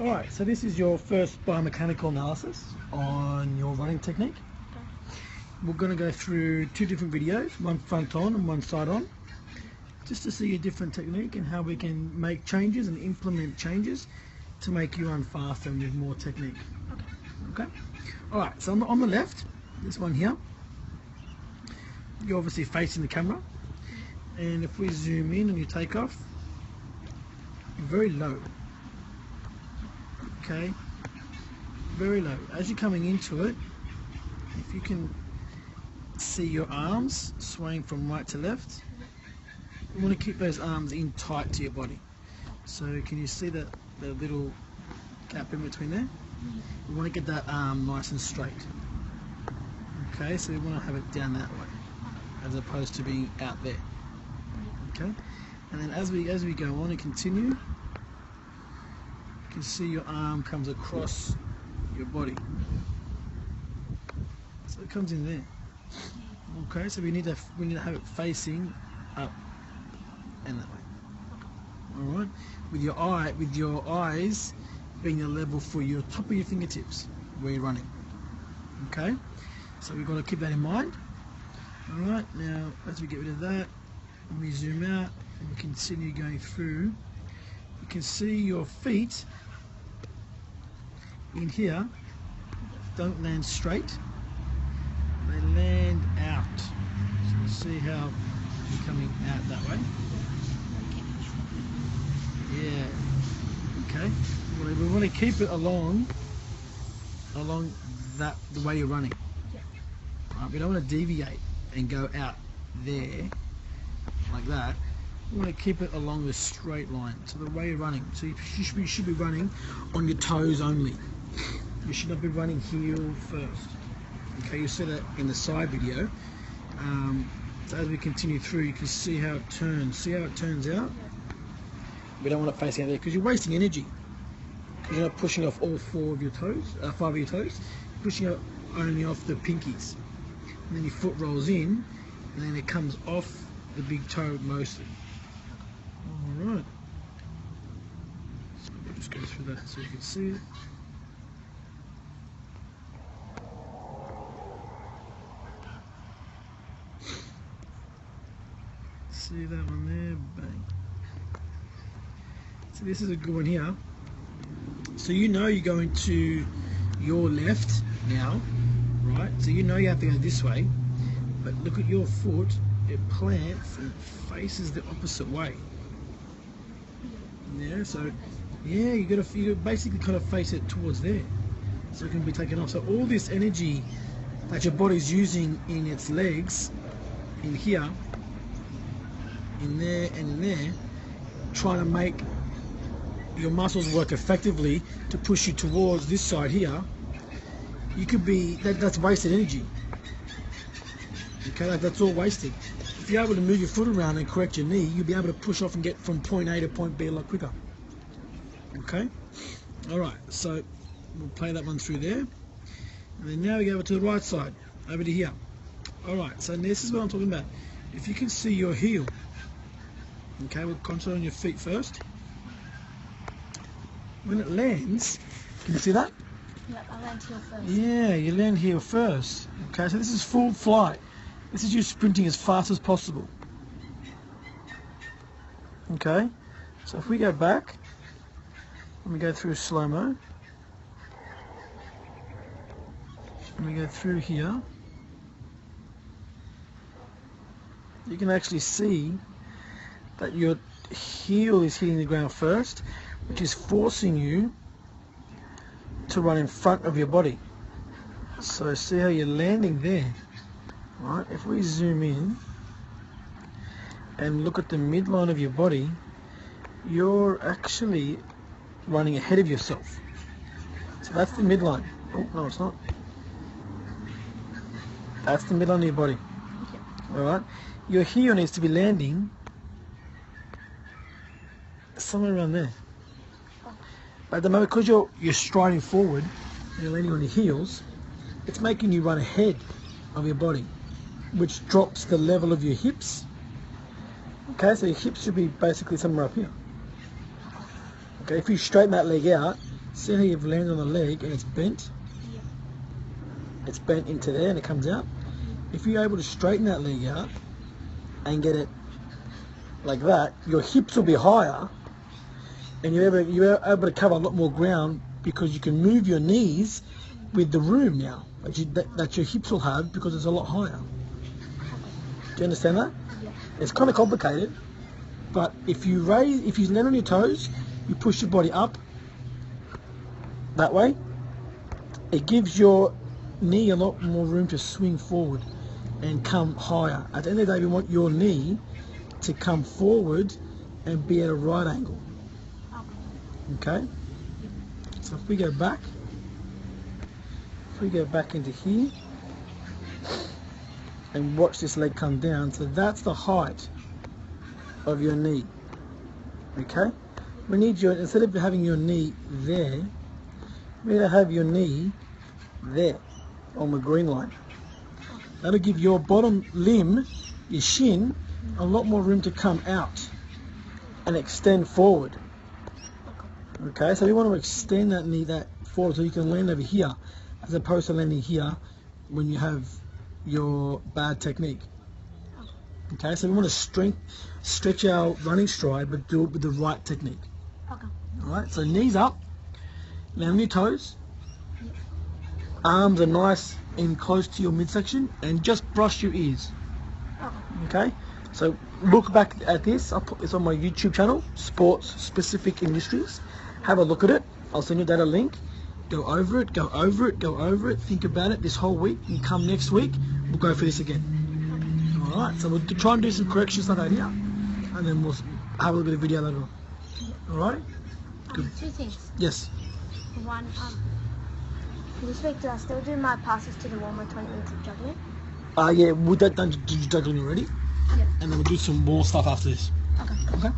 Alright, so this is your first biomechanical analysis on your running technique. We're going to go through two different videos, one front on and one side on, just to see a different technique and how we can make changes and implement changes to make you run faster and with more technique. Okay? Alright, so on the left, this one here, you're obviously facing the camera, and if we zoom in and you take off, you're very low. Okay, very low. As you're coming into it, if you can see your arms swaying from right to left, you want to keep those arms in tight to your body. So can you see the little gap in between there? We want to get that arm nice and straight. Okay, so we want to have it down that way, as opposed to being out there. Okay, and then as we go on and continue, you can see your arm comes across your body. So it comes in there. Okay, so we need to have it facing up and that way. All right, with your eyes being a level for your top of your fingertips where you're running. Okay, so we've got to keep that in mind. All right, now as we get rid of that, and we zoom out and we continue going through, you can see your feet in here don't land straight, they land out. So you see how you're coming out that way. Yeah. Okay. We want to keep it along that the way you're running. Right, we don't want to deviate and go out there like that. We want to keep it along the straight line, so the way you're running. So you should be running on your toes only. You should not be running heel first. Okay, you see that in the side video. So as we continue through, you can see how it turns. See how it turns out? We don't want it facing out there because you're wasting energy. Because you're not pushing off all 5 of your toes. You're pushing out only off the pinkies. And then your foot rolls in, and then it comes off the big toe mostly. Alright. So we'll just go through that so you can see it. See that one there? Bang. So this is a good one here. So you know you're going to your left now, right? So you know you have to go this way, but look at your foot, it plants and faces the opposite way. Yeah, so yeah, you basically kind of face it towards there, so it can be taken off. So all this energy that your body's using in its legs, in here, in there and in there, trying to make your muscles work effectively to push you towards this side here, you could be, that's wasted energy. Okay, that's all wasted. If you're able to move your foot around and correct your knee, you'll be able to push off and get from point A to point B a lot quicker. Okay? Alright, so we'll play that one through there. And then now we go over to the right side, over to here. Alright, so this is what I'm talking about. If you can see your heel, okay, we'll concentrate on your feet first. When it lands, can you see that? Yep, I land heel first. Yeah, you land heel first. Okay, so this is full flight. This is you sprinting as fast as possible. Okay, so if we go back, and we go through slow-mo, and we go through here, you can actually see that your heel is hitting the ground first, which is forcing you to run in front of your body. So see how you're landing there, right? If we zoom in and look at the midline of your body, you're actually running ahead of yourself. So that's the midline. Oh, no, it's not. That's the midline of your body. Alright? Your heel needs to be landing somewhere around there. But at the moment, because you're striding forward and you're landing on your heels, it's making you run ahead of your body, which drops the level of your hips. Okay, so your hips should be basically somewhere up here. Okay, if you straighten that leg out, See how you've landed on the leg and it's bent? Yeah. It's bent into there and it comes out. If you're able to straighten that leg out and get it like that, your hips will be higher and you're able to cover a lot more ground because you can move your knees with the room now that your hips will have because it's a lot higher. Do you understand that? Yeah. It's kind of complicated, but if you land on your toes, you push your body up that way, it gives your knee a lot more room to swing forward and come higher. At the end of the day, we want your knee to come forward and be at a right angle. Okay? So if we go back into here and watch this leg come down, so that's the height of your knee. Okay? We need your, instead of having your knee there, we need to have your knee there on the green line. That'll give your bottom limb, your shin, a lot more room to come out and extend forward. Okay, so we want to extend that knee forward so you can land over here as opposed to landing here when you have your bad technique. Okay, so we want to stretch our running stride but do it with the right technique. Okay. Alright, so knees up, land on your toes, arms are nice and close to your midsection, and just brush your ears. Okay, so look back at this. I'll put this on my YouTube channel, Sports Specific Industries. Have a look at it. I'll send you that a link. Go over it, go over it, go over it. Think about it this whole week, and come next week, we'll go for this again. Alright, so we'll try and do some corrections like that here, and then we'll have a little bit of video later on. Alright? Good. Two things. Yes. One, this week did I still do my passes to the wall, my 20 minutes of juggling? Yeah, with that done, did you juggling already? Yeah. And then we'll do some more stuff after this. Okay. Okay?